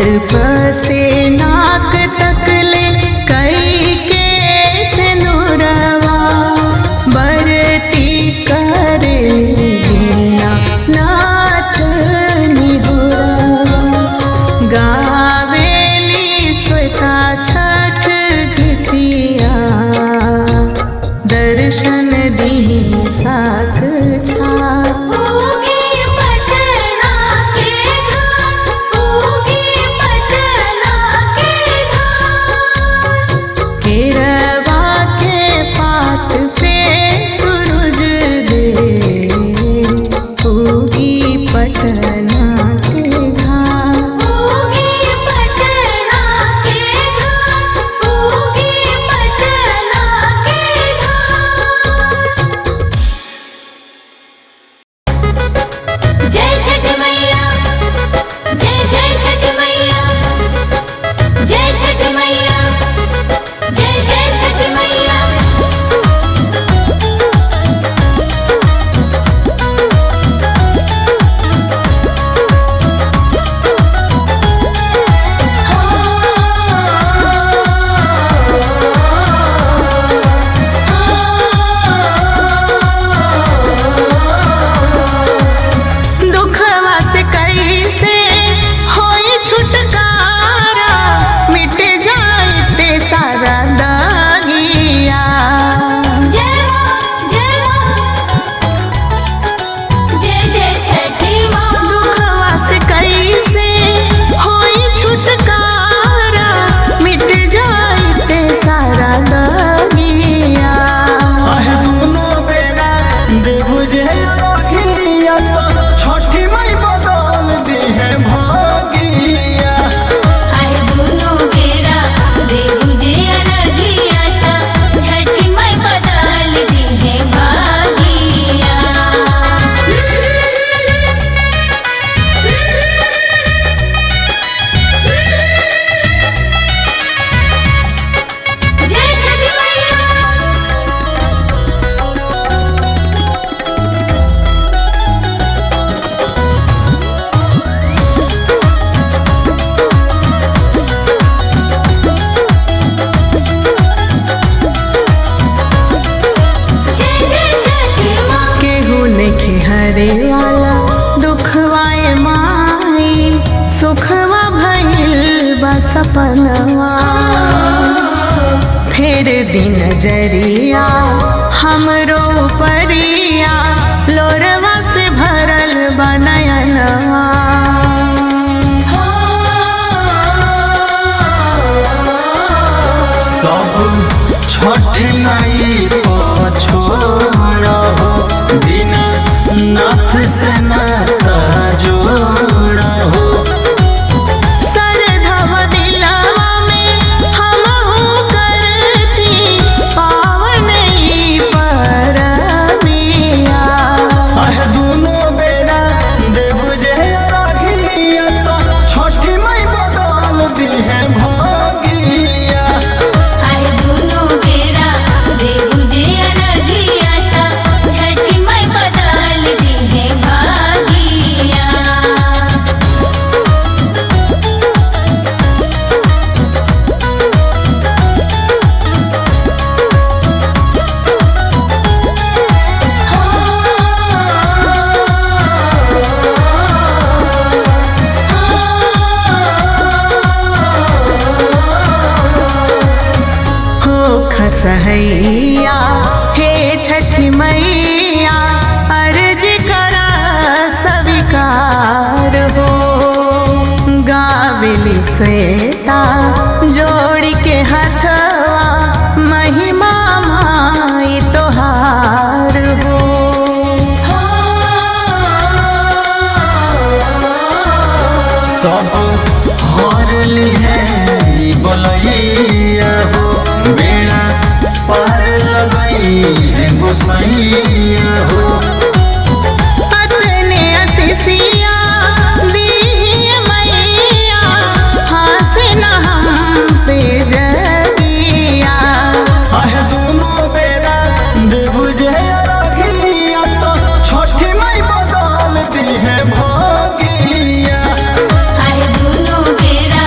से नाक तक ले कई के सिंदूरवा बरती करे बिना नाथ निहुरवा गावेली श्वेता छठ गीतिया दर्शन दी साथ छात सपनवा फिर दिन जरिया हमरो परिया लोरवा से भरल बनयनवा सब छठ नहीं छोड़ा हो दिन नाथ से नाता जोड़ा हो सहैया हे छठी मैया अर्ज करा स्वीकार हो गावेली श्वेता जोड़ के हथवा महिमा माई तोहार हो सब हार लिए बोलैया हो बेड़ा पार लगाई है गोसैया हो अपने असीसिया दी मैया हासे न हम पे जगिया दोनों बेरा देव जय रखिया तो छठी माई बदल दी है भागिया दोनों बेरा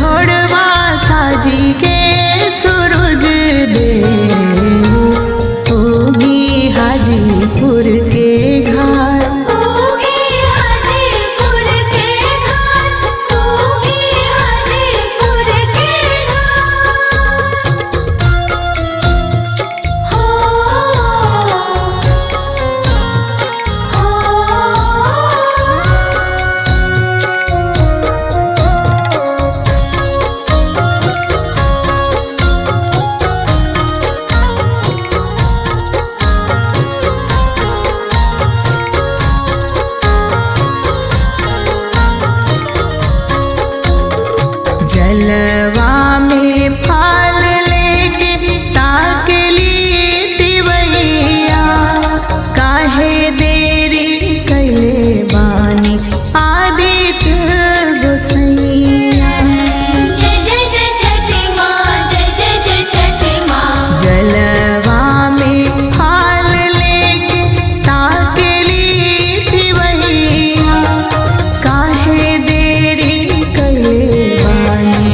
घोड़वा साजी के सूरज दे होगी हाजीपुर के घाट। होगी हाजीपुर के घाट, होगी हाजीपुर के घाट। जलवा में फाल लेके ताकली तिवैया काहे देरी कैले बानी आदित्य गोसैया। जय जय जय छठी माँ, जय जय जय छठी माँ। जलवा में फाल लेके ताकली तिवैया काहे देरी कैले बानी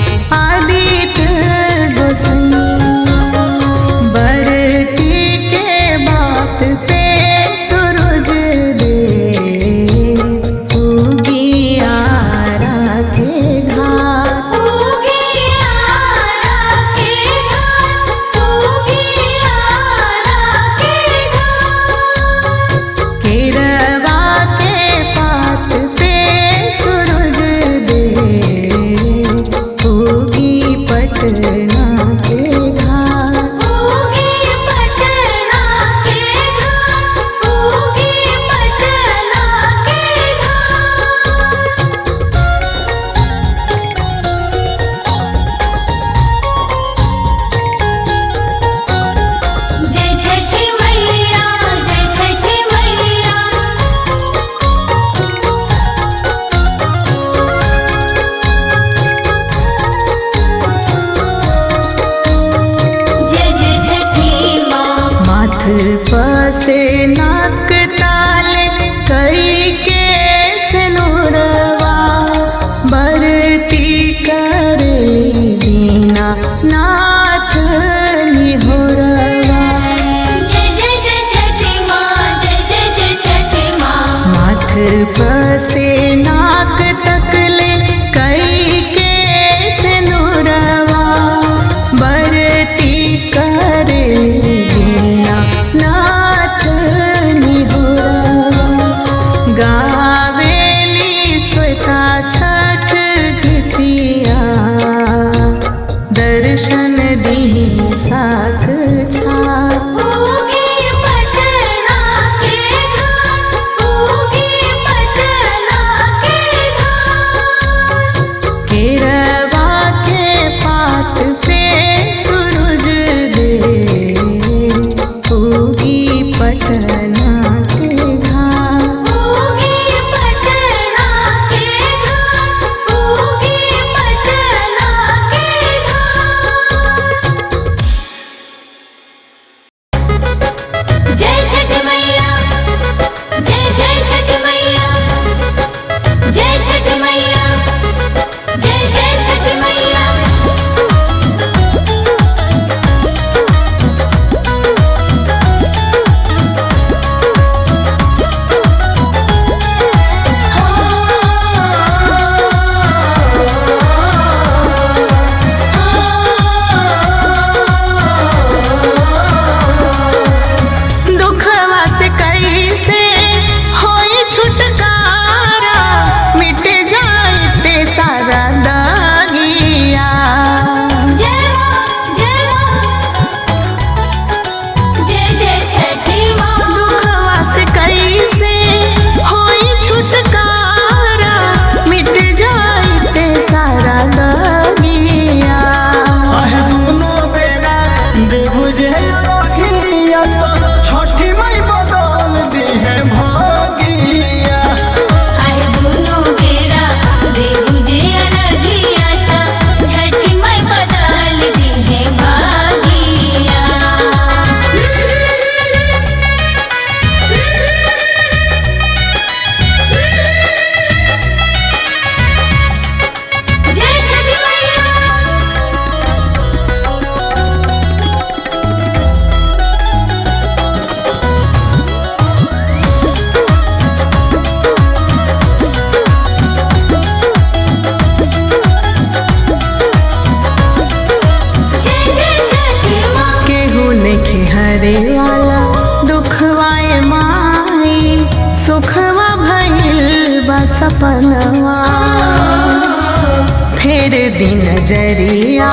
दिन नजरिया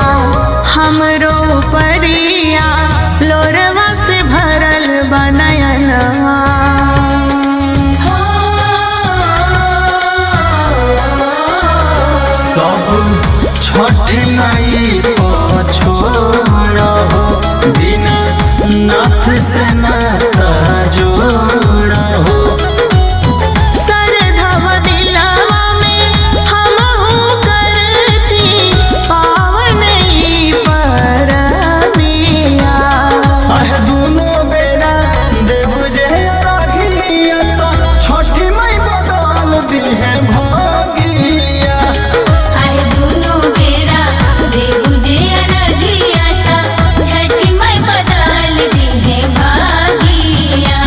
हमरो परिया लोरवा से भरल बनयनवा सब छठ माई छोड़ हो दिन नाथ से नाता जोड़ हो सरधव दिलवा में हमहु करती पावन ई परबिया आह दोनों बेरा देव जे राखिया तो छठी माई बदल दी है भागिया आए दोनों बेरा देव जे अरगिया ता छठी माई बदल दी है भागिया।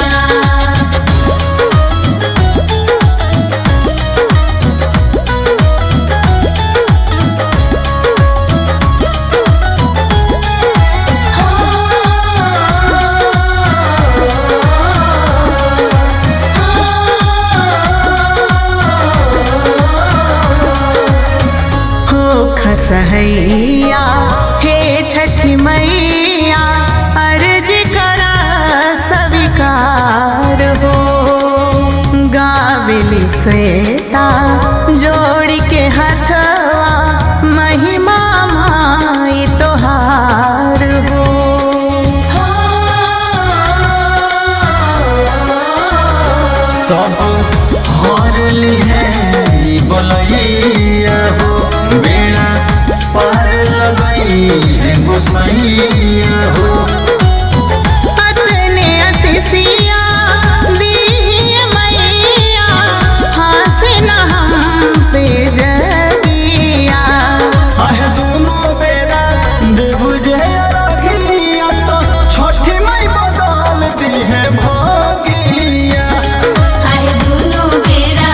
हो खसहैया हे छठी मैया अर्ज करा स्वीकार हो गाविली श्वेता जोड़ के हथवा महिमा माई तोहार हो सब हार ली है बोलैया हो बेड़ा पार लगई है गोसैया हो अतने असिसिया दी मैया हासे न हम पे जगिया आह दोनों बेरा देव जे राखिया तो छठी माई बदल दी है भागिया आए दोनों बेरा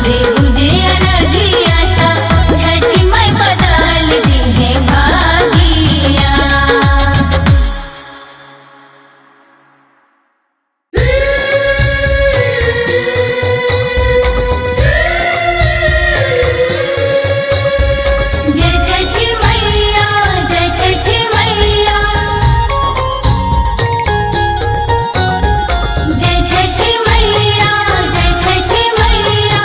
देव जे अरगिया ता छठी माई बदल दी है भागिया। जय छठी मैया जय छठी मैया जय छठी मैया जय छठी मैया।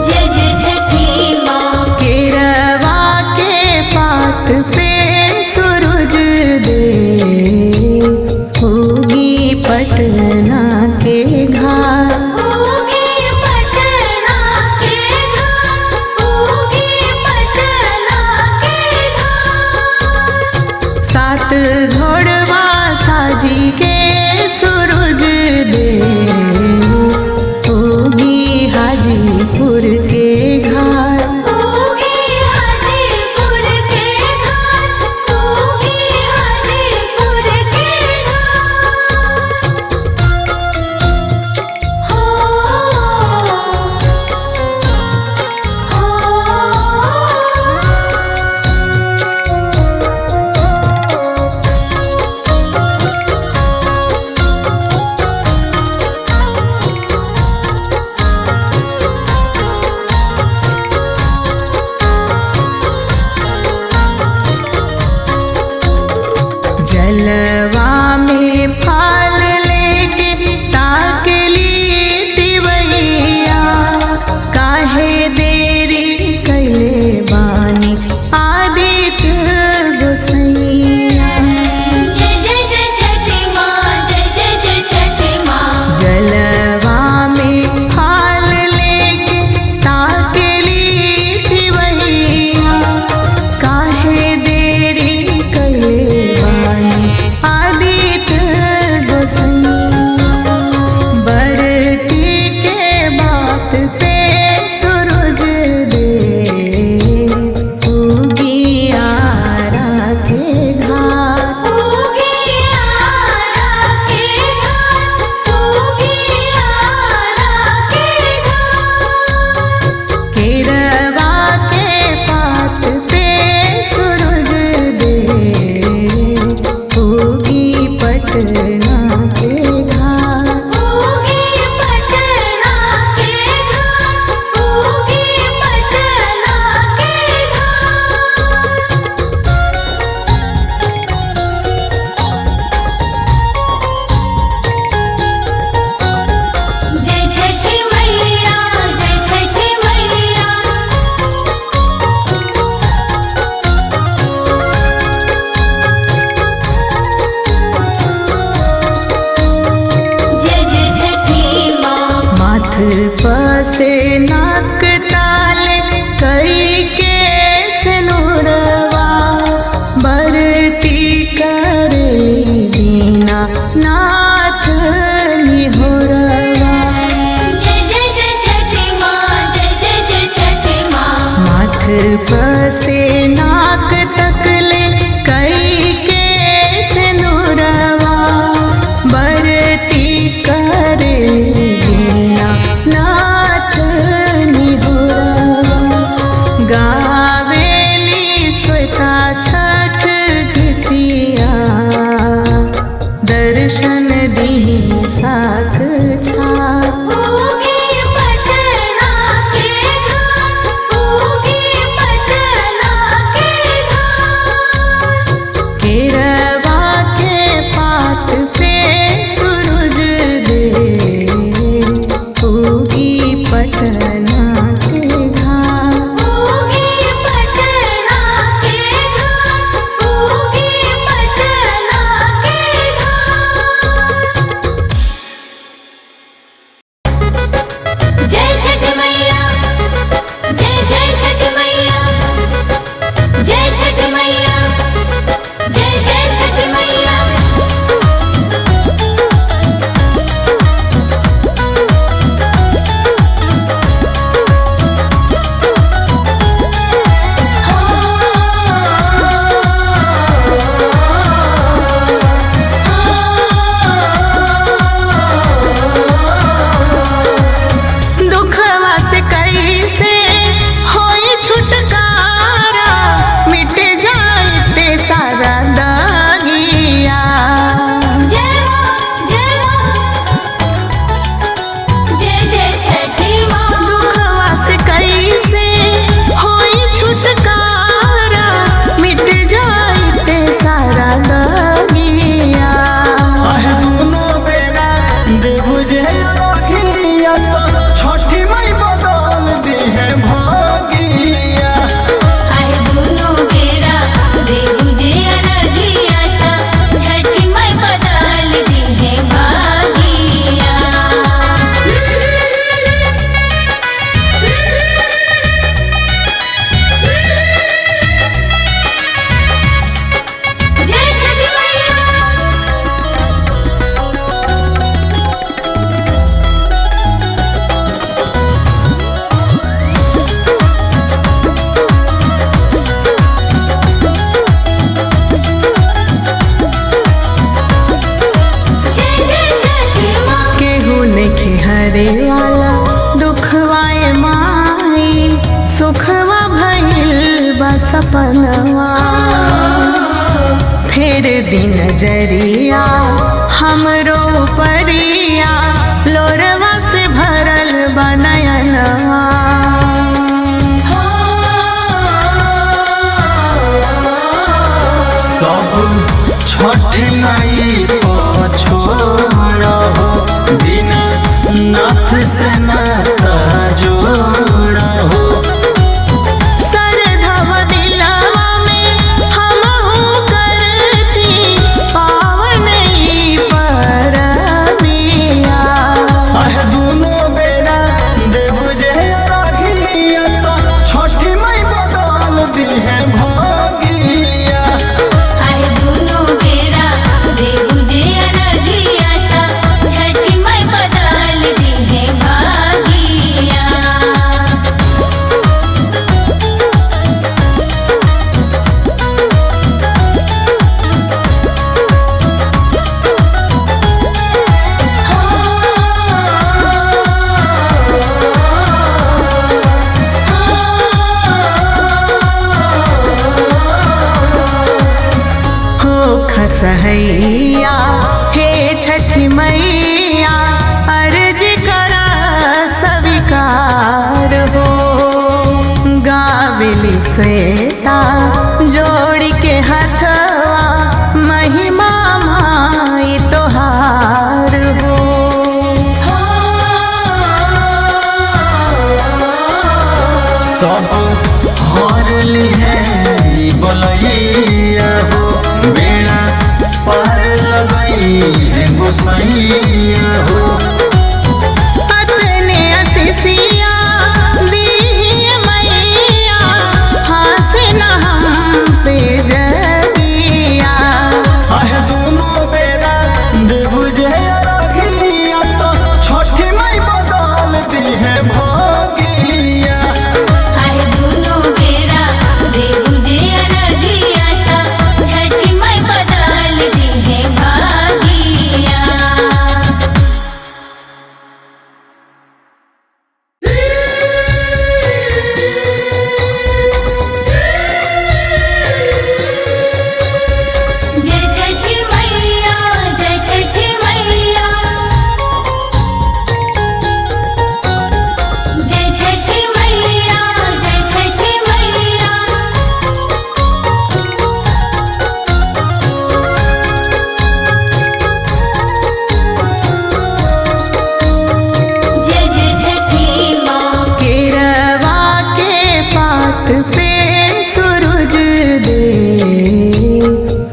जय जय छठी माँ केरवा के पात पे सूरज दे होगी पटना के घाट होगी पटना के घाट होगी पटना के घाट। सात घोड़वा साजी के सूरज दे होगी हाजीपुर के घाट होगी हाजीपुर के घाट होगी हाजीपुर के घाट। नजरिया हमरो परिया लोरवा से भरल बनयनवा। सब छठ माई छोड़ हो बिना नाथ से नाता जोड़ हो। सरधव दिलवा में हमहु करती पावन ई परबिया। आहे दोनों बेरा देव जे राखिया तो छठी माई बदल दी है भागिया। आहे दुनो बेरा देबू जे अरघिया ता छठी माई बदल दी है भागिया। हो खसहैया हे छठी मैया अर्ज करा स्वीकार हो। गाविली श्वेता जोड़ के हथवा महिमा माई तोहार हो। सब हार ली है बोलैया हो बेड़ा पार लगई है गोसैया हो। अतने असिसिया दीहिए मैया हासे न हम पे जगिया। आहे दोनों बेरा देव जे राखिया तो छठी माई बदल दी है भागिया। आहे दुनो बेरा देबू जे अरघिया ता छठी माई बदल दी है भागिया। जय छठी मैया जय छठी मैया जय छठी मैया जय छठी मैया। जय जय छठी माँ। केरवा के पात पे सूरज दे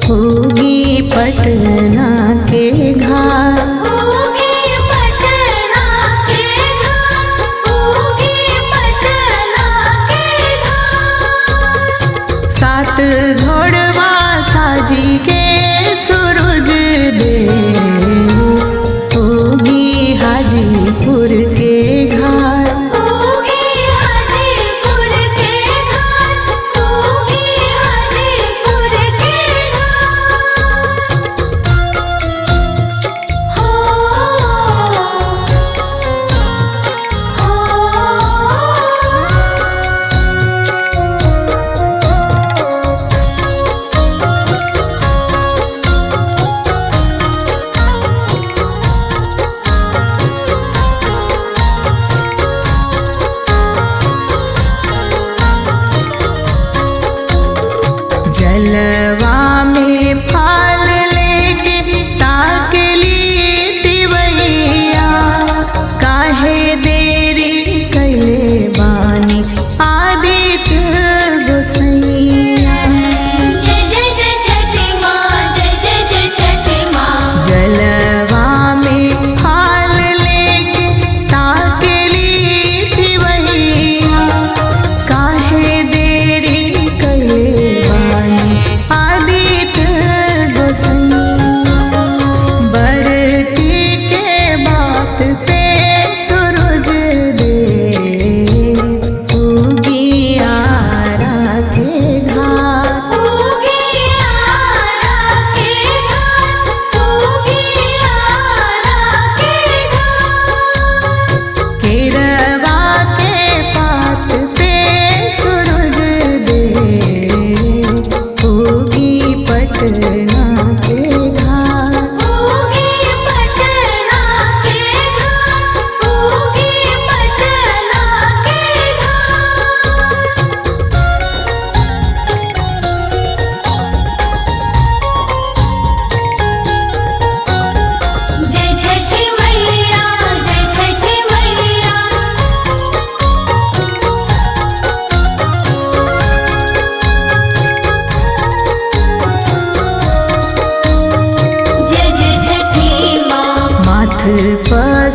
होगी पटना के घाट। उगी पटना के घाट उगी पटना के घाट। सात घोड़वा साजी के सूरज दे होगी हाजीपुर के घाट। उगी हाजीपुर के घाट उगी हाजीपुर के घाट।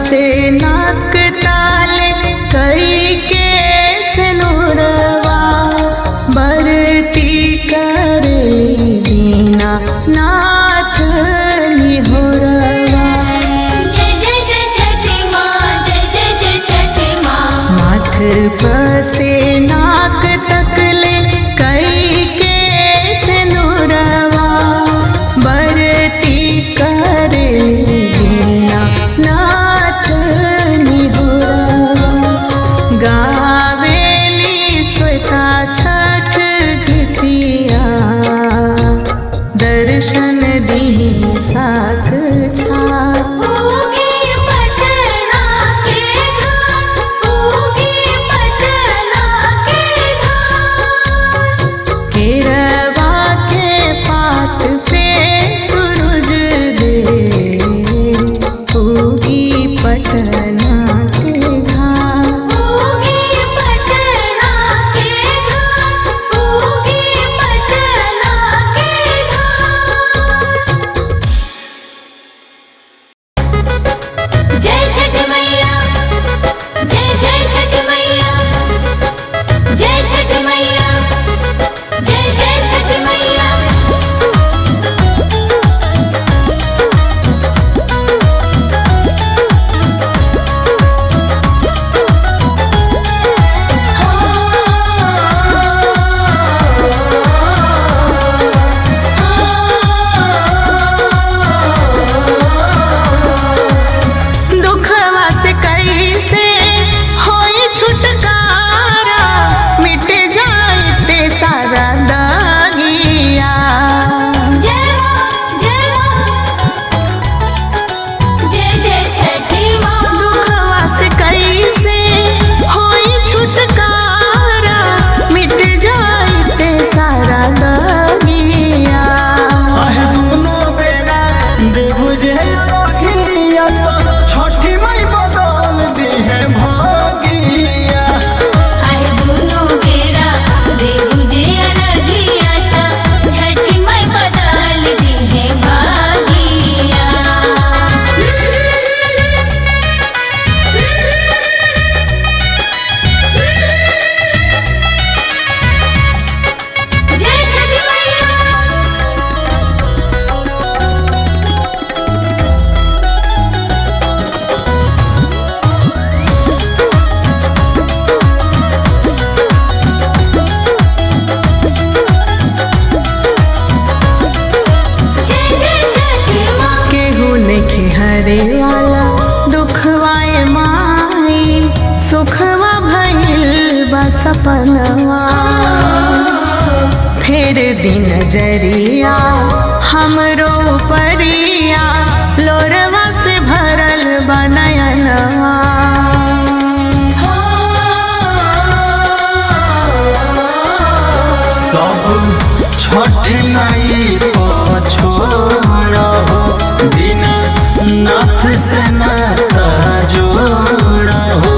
से नाक ताले कई के सिनुरवा बरती करली दीना नाथ निहोरवा। जय जय जय छठी माँ, जय जय जय छठी माँ। माथ से नाक तकले कई के सिनुरवा बरती करली दीना नाथ निहोरवा। गावेली श्वेता छठ गीतिया दर्शन दी साथ छात। उगी पटना के घाट, उगी पटना के घाट। केरवा के पात पे सूरज दे उगी पटना के घाट। उगी पटना के घाट, उगी पटना के घाट। जय छठ मैया, जय जय छठ मैया, जय छठ मैया, जय जय छठ मैया। दुखवा से कैसे होई छुटकारा मिट जाते सारा दागिया। जय माँ, जय माँ, जय जय छठी माँ। दुखवा से कैसे होई छुटकारा मिट जाते सारा दागिया। आहे दोनों बेरा देबू जे रखिया तो छठी माई बदल दी है भागिया। आहे दुनो बेरा देबू जे अरघिया ता छठी माई बदल दी है भागिया। जय छठी मैया। जय जय छठी माँ। केहू नइखे हरे वाला दुखवाए माई सुखवा भइल बा सपनवा। फिर दिन जरिया हमरो परिया लोरवा से भरल बा नयनवा। सब छठी माई छोड़ा हो बिना नाथ से नाता जोड़ा हो।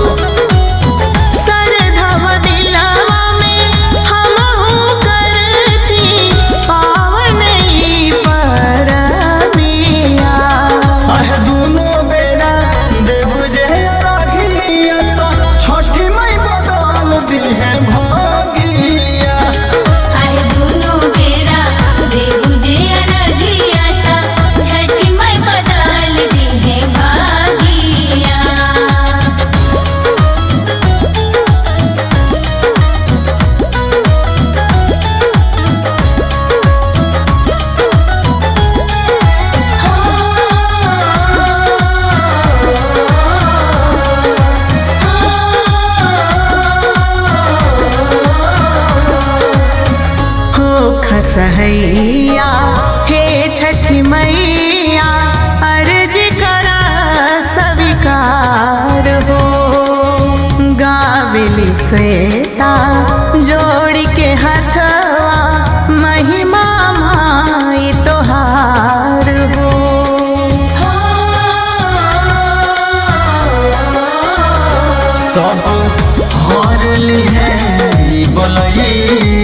सरधव दिलवा में हमहू करती पावन ई परबिया। आहे दोनों बेरा देबू जे रखिया तो छठी माई बदल दी है भागिया। आहे दुनो बेरा देबू जे अरघिया ता छठी माई बदल दी है भागिया। हो खसहैया हे छठी मैया अर्ज करा स्वीकार हो। गाविली श्वेता जोड़ के हथवा महिमा माई तोहार हो। सब हर ली है बोलैया